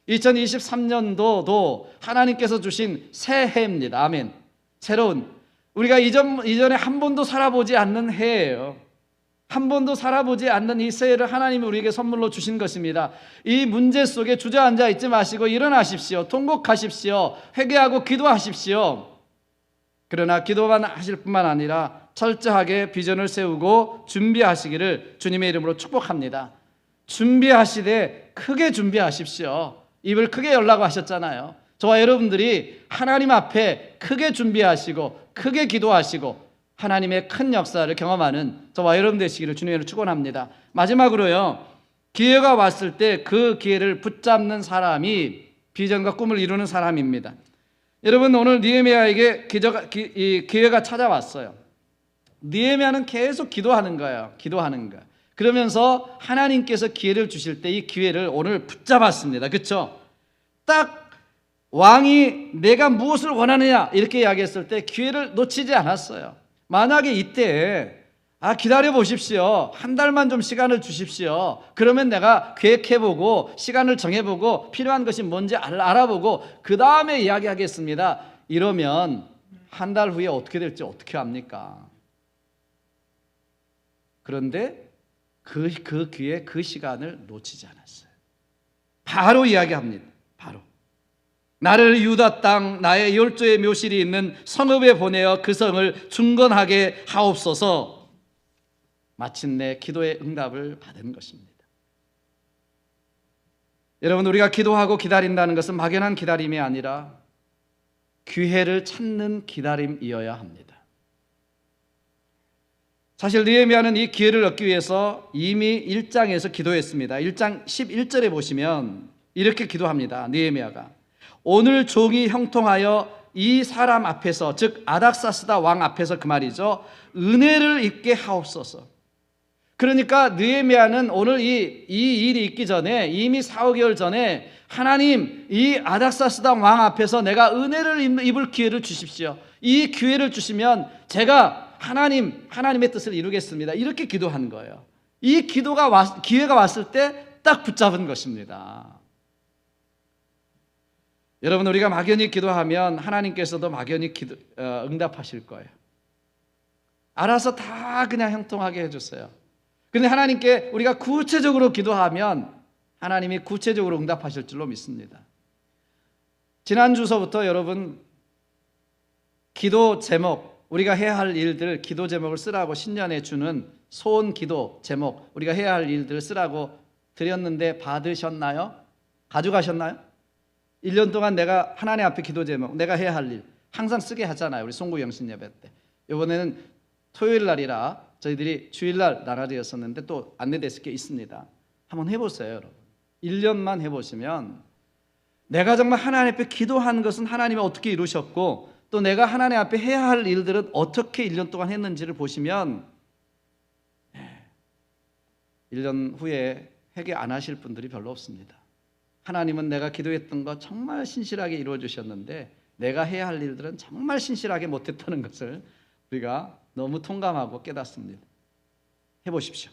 2023년도도 하나님께서 주신 새 해입니다. 아멘. 새로운, 우리가 이전에 한 번도 살아보지 않는 해예요. 한 번도 살아보지 않는 이 새해를 하나님이 우리에게 선물로 주신 것입니다. 이 문제 속에 주저앉아 있지 마시고 일어나십시오. 통곡하십시오. 회개하고 기도하십시오. 그러나 기도만 하실 뿐만 아니라 철저하게 비전을 세우고 준비하시기를 주님의 이름으로 축복합니다. 준비하시되 크게 준비하십시오. 입을 크게 열라고 하셨잖아요. 저와 여러분들이 하나님 앞에 크게 준비하시고 크게 기도하시고 하나님의 큰 역사를 경험하는 저와 여러분 되시기를 주님으로 축원합니다. 마지막으로요, 기회가 왔을 때 그 기회를 붙잡는 사람이 비전과 꿈을 이루는 사람입니다. 여러분 오늘 느헤미야에게 이 기회가 찾아왔어요. 느헤미야는 계속 기도하는 거예요. 기도하는 거. 그러면서 하나님께서 기회를 주실 때 이 기회를 오늘 붙잡았습니다. 그렇죠? 딱 왕이 내가 무엇을 원하느냐 이렇게 이야기했을 때 기회를 놓치지 않았어요. 만약에 이때 기다려 보십시오. 한 달만 좀 시간을 주십시오. 그러면 내가 계획해보고 시간을 정해보고 필요한 것이 뭔지 알아보고 그 다음에 이야기하겠습니다. 이러면 한 달 후에 어떻게 될지 어떻게 합니까? 그런데 그 기회, 그 시간을 놓치지 않았어요. 바로 이야기합니다. 바로 나를 유다 땅 나의 열조의 묘실이 있는 성읍에 보내어 그 성을 중건하게 하옵소서. 마침내 기도의 응답을 받은 것입니다. 여러분 우리가 기도하고 기다린다는 것은 막연한 기다림이 아니라 기회를 찾는 기다림이어야 합니다. 사실 느헤미야는 이 기회를 얻기 위해서 이미 1장에서 기도했습니다. 1장 11절에 보시면 이렇게 기도합니다. 느헤미야가 오늘 종이 형통하여 이 사람 앞에서 즉 아닥사스다 왕 앞에서 그 말이죠. 은혜를 입게 하옵소서. 그러니까 느헤미야는 오늘 이 일이 있기 전에 이미 4-5개월 전에 하나님 이 아닥사스다 왕 앞에서 내가 은혜를 입을 기회를 주십시오. 이 기회를 주시면 제가 하나님의 뜻을 이루겠습니다. 이렇게 기도한 거예요. 이 기회가 왔을 때 딱 붙잡은 것입니다. 여러분 우리가 막연히 기도하면 하나님께서도 막연히 응답하실 거예요. 알아서 다 그냥 형통하게 해주세요. 그런데 하나님께 우리가 구체적으로 기도하면 하나님이 구체적으로 응답하실 줄로 믿습니다. 지난주서부터 여러분 기도 제목, 우리가 해야 할 일들 기도 제목을 쓰라고 신년에 주는 소원 기도 제목, 우리가 해야 할 일들을 쓰라고 드렸는데 받으셨나요? 가져가셨나요? 1년 동안 내가 하나님 앞에 기도 제목, 내가 해야 할 일 항상 쓰게 하잖아요. 우리 송구 영신 예배 때. 이번에는 토요일 날이라 저희들이 주일날 나날이었었는데 또 안내됐을 게 있습니다. 한번 해보세요, 여러분. 1년만 해보시면 내가 정말 하나님 앞에 기도한 것은 하나님이 어떻게 이루셨고 또 내가 하나님 앞에 해야 할 일들은 어떻게 1년 동안 했는지를 보시면 1년 후에 회개 안 하실 분들이 별로 없습니다. 하나님은 내가 기도했던 거 정말 신실하게 이루어 주셨는데 내가 해야 할 일들은 정말 신실하게 못했다는 것을 우리가 너무 통감하고 깨닫습니다. 해보십시오.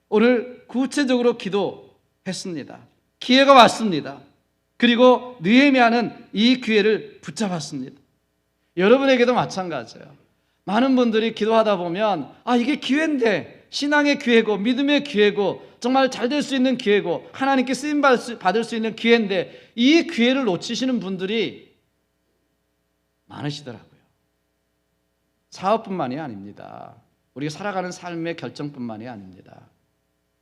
오늘 구체적으로 기도했습니다. 기회가 왔습니다. 그리고 느헤미야는 이 기회를 붙잡았습니다. 여러분에게도 마찬가지예요. 많은 분들이 기도하다 보면 이게 기회인데 신앙의 기회고 믿음의 기회고 정말 잘 될 수 있는 기회고 하나님께 쓰임 받을 수 있는 기회인데 이 기회를 놓치시는 분들이 많으시더라고요. 사업뿐만이 아닙니다. 우리가 살아가는 삶의 결정뿐만이 아닙니다.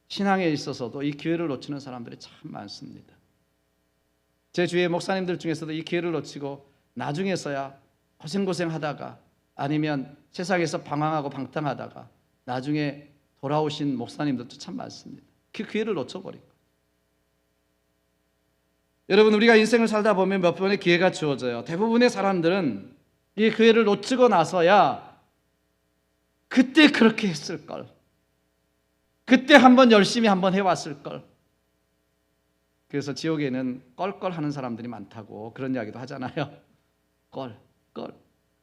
신앙에 있어서도 이 기회를 놓치는 사람들이 참 많습니다. 제 주위의 목사님들 중에서도 이 기회를 놓치고 나중에서야 고생하다가 아니면 세상에서 방황하고 방탕하다가 나중에 돌아오신 목사님들도 참 많습니다. 그 기회를 놓쳐버리고. 여러분 우리가 인생을 살다 보면 몇 번의 기회가 주어져요. 대부분의 사람들은 이 기회를 놓치고 나서야 그때 그렇게 했을걸. 그때 한번 열심히 한번 해왔을걸. 그래서 지옥에는 껄껄하는 사람들이 많다고 그런 이야기도 하잖아요. 껄.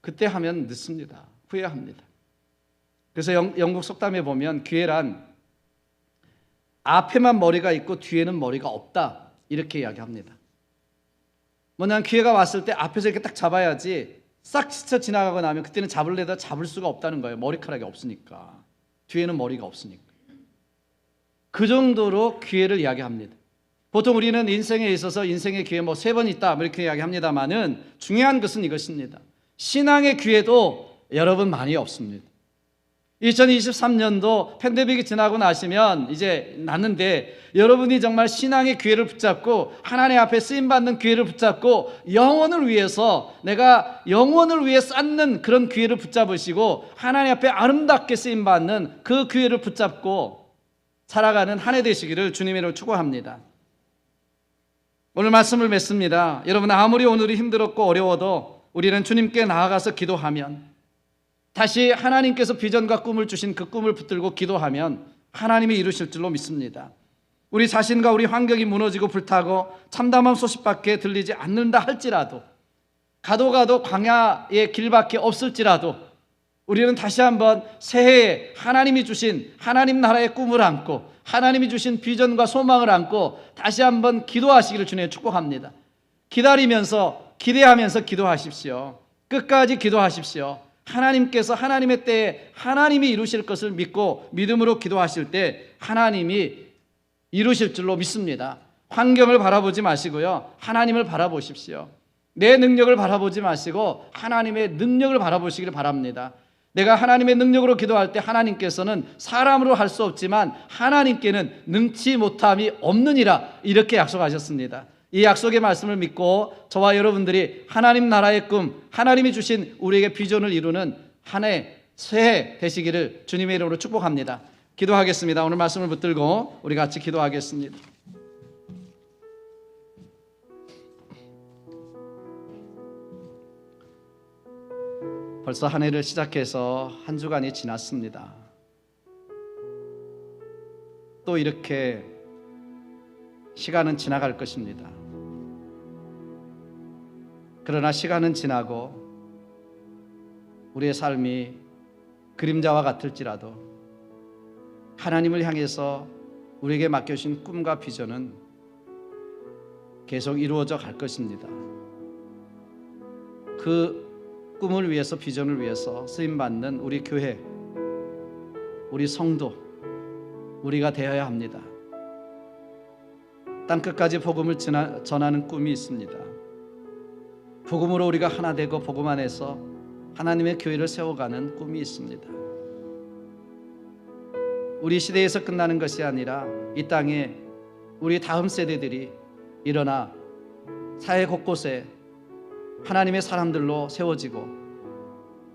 그때 하면 늦습니다. 후회합니다. 그래서 영국 속담에 보면 기회란 앞에만 머리가 있고 뒤에는 머리가 없다 이렇게 이야기합니다. 뭐냐면 기회가 왔을 때 앞에서 이렇게 딱 잡아야지 싹 스쳐 지나가고 나면 그때는 잡으려다 잡을 수가 없다는 거예요. 머리카락이 없으니까. 뒤에는 머리가 없으니까. 그 정도로 기회를 이야기합니다. 보통 우리는 인생에 있어서 인생의 기회 3번 있다 이렇게 이야기합니다만은 중요한 것은 이것입니다. 신앙의 기회도 여러분 많이 없습니다. 2023년도 팬데믹이 지나고 나시면 이제 났는데 여러분이 정말 신앙의 기회를 붙잡고 하나님 앞에 쓰임받는 기회를 붙잡고 영혼을 위해서 내가 영혼을 위해 쌓는 그런 기회를 붙잡으시고 하나님 앞에 아름답게 쓰임받는 그 기회를 붙잡고 살아가는 한 해 되시기를 주님의 이름으로 축원합니다. 오늘 말씀을 맺습니다. 여러분, 아무리 오늘이 힘들었고 어려워도 우리는 주님께 나아가서 기도하면, 다시 하나님께서 비전과 꿈을 주신 그 꿈을 붙들고 기도하면 하나님이 이루실 줄로 믿습니다. 우리 자신과 우리 환경이 무너지고 불타고 참담한 소식밖에 들리지 않는다 할지라도, 가도 광야의 길밖에 없을지라도 우리는 다시 한번 새해에 하나님이 주신 하나님 나라의 꿈을 안고 하나님이 주신 비전과 소망을 안고 다시 한번 기도하시기를 주님 축복합니다. 기다리면서 기대하면서 기도하십시오. 끝까지 기도하십시오. 하나님께서 하나님의 때에 하나님이 이루실 것을 믿고 믿음으로 기도하실 때 하나님이 이루실 줄로 믿습니다. 환경을 바라보지 마시고요, 하나님을 바라보십시오. 내 능력을 바라보지 마시고 하나님의 능력을 바라보시기를 바랍니다. 내가 하나님의 능력으로 기도할 때 하나님께서는 사람으로 할 수 없지만 하나님께는 능치 못함이 없느니라, 이렇게 약속하셨습니다. 이 약속의 말씀을 믿고 저와 여러분들이 하나님 나라의 꿈, 하나님이 주신 우리에게 비전을 이루는 한 해, 새해 되시기를 주님의 이름으로 축복합니다. 기도하겠습니다. 오늘 말씀을 붙들고 우리 같이 기도하겠습니다. 벌써 한 해를 시작해서 한 주간이 지났습니다. 또 이렇게 시간은 지나갈 것입니다. 그러나 시간은 지나고 우리의 삶이 그림자와 같을지라도 하나님을 향해서 우리에게 맡겨주신 꿈과 비전은 계속 이루어져 갈 것입니다. 그 꿈을 위해서, 비전을 위해서 쓰임받는 우리 교회, 우리 성도, 우리가 되어야 합니다. 땅끝까지 복음을 전하는 꿈이 있습니다. 복음으로 우리가 하나 되고 복음 안에서 하나님의 교회를 세워가는 꿈이 있습니다. 우리 시대에서 끝나는 것이 아니라 이 땅에 우리 다음 세대들이 일어나 사회 곳곳에 하나님의 사람들로 세워지고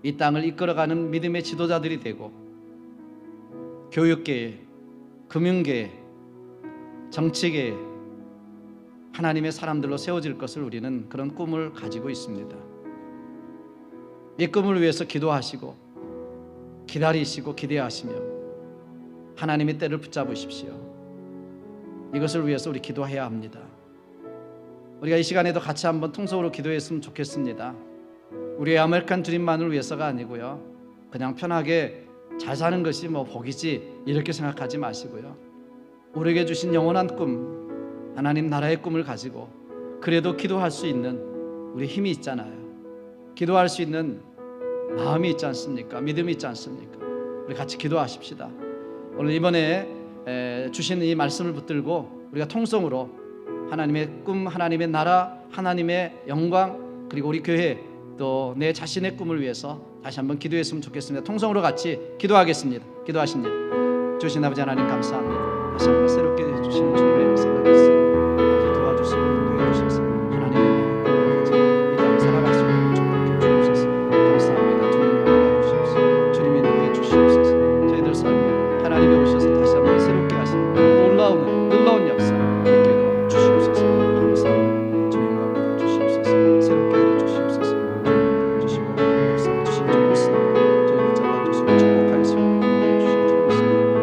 이 땅을 이끌어가는 믿음의 지도자들이 되고 교육계에, 금융계에, 정치계에 하나님의 사람들로 세워질 것을 우리는 그런 꿈을 가지고 있습니다. 이 꿈을 위해서 기도하시고 기다리시고 기대하시며 하나님의 때를 붙잡으십시오. 이것을 위해서 우리 기도해야 합니다. 우리가 이 시간에도 같이 한번 통성으로 기도했으면 좋겠습니다. 우리의 아메리칸 드림만을 위해서가 아니고요, 그냥 편하게 잘 사는 것이 뭐 복이지 이렇게 생각하지 마시고요, 우리에게 주신 영원한 꿈, 하나님 나라의 꿈을 가지고 그래도 기도할 수 있는 우리 힘이 있잖아요. 기도할 수 있는 마음이 있지 않습니까? 믿음이 있지 않습니까? 우리 같이 기도하십시다. 오늘 이번에 주신 이 말씀을 붙들고 우리가 통성으로 하나님의 꿈, 하나님의 나라, 하나님의 영광, 그리고 우리 교회, 또 내 자신의 꿈을 위해서 다시 한번 기도했으면 좋겠습니다. 통성으로 같이 기도하겠습니다. 기도하십니다. 주신 아버지 하나님 감사합니다. 다시 한번 새롭게 주시는 주님의 역사가 있습니다. 아버지 도와주시고 인도해 주셔서 하나님의 나라 이 땅을 살아갈 수 있는 축복해 주옵소서. 감사합니다. 주님 영광 주시옵소서. 주님 인도해 주시옵소서. 저희들 삶에 하나님이 오셔서 다시 한번 새롭게 하시는 놀라운 역사 있게 주시옵소서. 감사합니다. 주님 영광 주시옵소서. 새롭게 하여 주시옵소서. 주시고 역사 주신 줄 믿습니다. 저희를 잡아주시고 축복하시고 주신 줄 믿습니다.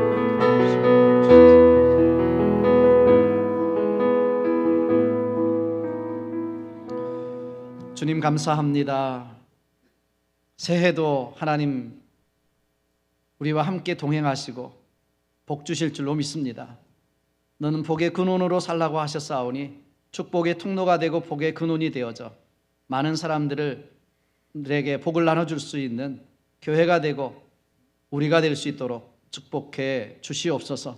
주님 감사합니다. 새해도 하나님 우리와 함께 동행하시고 복 주실 줄로 믿습니다. 너는 복의 근원으로 살라고 하셨사오니 축복의 통로가 되고 복의 근원이 되어져 많은 사람들에게 복을 나눠줄 수 있는 교회가 되고 우리가 될 수 있도록 축복해 주시옵소서.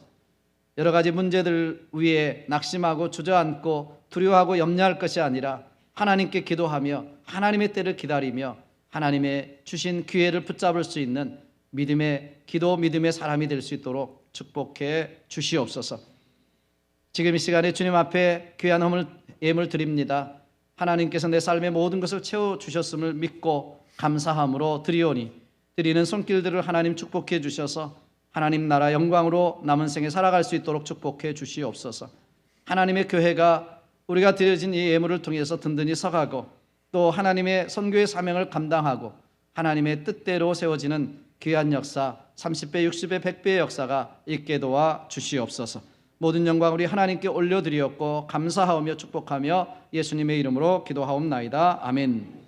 여러 가지 문제들 위에 낙심하고 주저앉고 두려워하고 염려할 것이 아니라 하나님께 기도하며 하나님의 때를 기다리며 하나님의 주신 기회를 붙잡을 수 있는 믿음의 기도, 믿음의 사람이 될 수 있도록 축복해 주시옵소서. 지금 이 시간에 주님 앞에 귀한 예물 드립니다. 하나님께서 내 삶의 모든 것을 채워주셨음을 믿고 감사함으로 드리오니 드리는 손길들을 하나님 축복해 주셔서 하나님 나라 영광으로 남은 생에 살아갈 수 있도록 축복해 주시옵소서. 하나님의 교회가 우리가 드려진 이 예물을 통해서 든든히 서가고 또 하나님의 선교의 사명을 감당하고 하나님의 뜻대로 세워지는 귀한 역사 30배, 60배, 100배의 역사가 있게 도와 주시옵소서. 모든 영광 우리 하나님께 올려드리었고 감사하오며 축복하며 예수님의 이름으로 기도하옵나이다. 아멘.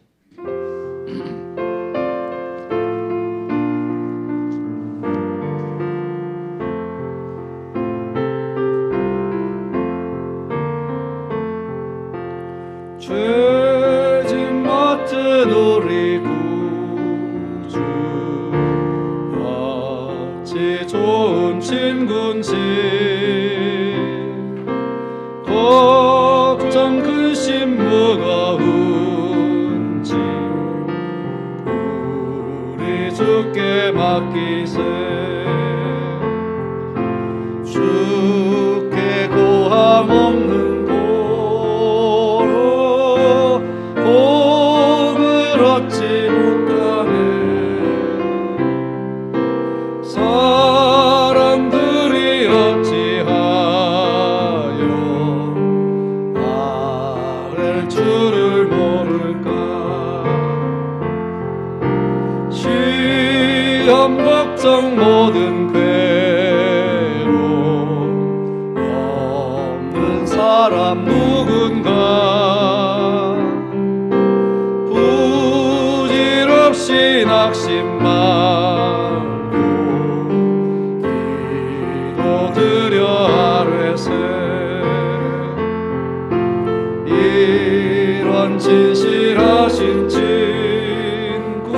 죄짐 맡은 우리 구주 어찌 좋은 친구인지 걱정 근심 무거운지 우리 주께 맡기세 주께 고함 없는 복을 얻지 못하네 사람들이 어찌하여 아랠 줄을 모를까 시험 걱정 모든 괴로움 없는 사람 누군가 부질없이 낙심 말고 기도드려 아뢰세 이런 진실하신 친구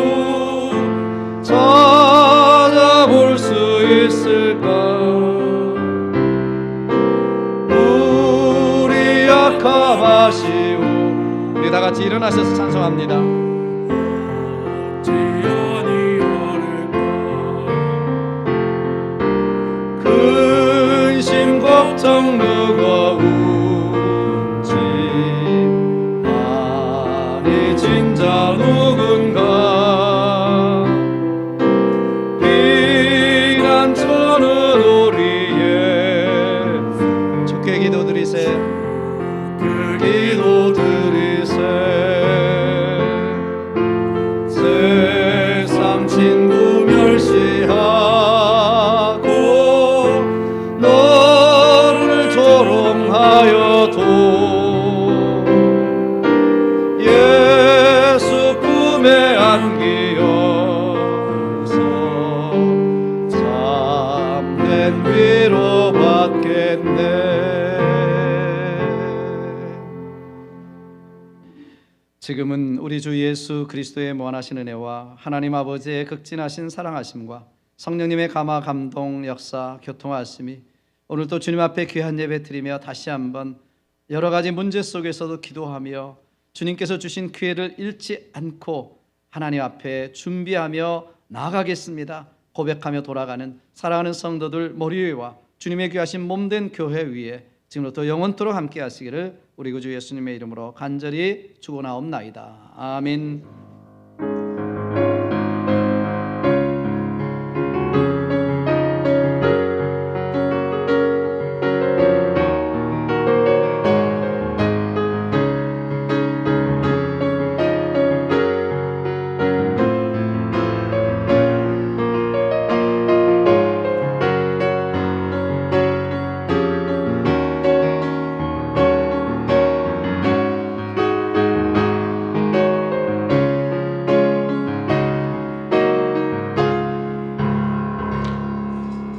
찾아볼 수 있을까 우리 약함 아시오 우리 다 같이 일어나셔서 찬송합니다. 근심 걱정 무거운지 아니 진짜 누군가 피난처는 우리의 주께 기도드리세 기도드리세 세상 친구 멸시하고 너를 조롱하여도 예수 품에 안기어서 참된 위로 받겠네 지금은 우리 주 예수 그리스도의 무한하신 은혜와 하나님 아버지의 극진하신 사랑하심과 성령님의 감화 감동 역사 교통하심이 오늘도 주님 앞에 귀한 예배 드리며 다시 한번 여러 가지 문제 속에서도 기도하며 주님께서 주신 기회를 잃지 않고 하나님 앞에 준비하며 나아가겠습니다 고백하며 돌아가는 사랑하는 성도들 머리 위와 주님의 귀하신 몸된 교회 위에 지금부터 영원토록 함께 하시기를 우리 구주 예수님의 이름으로 간절히 축원하옵나이다. 아멘.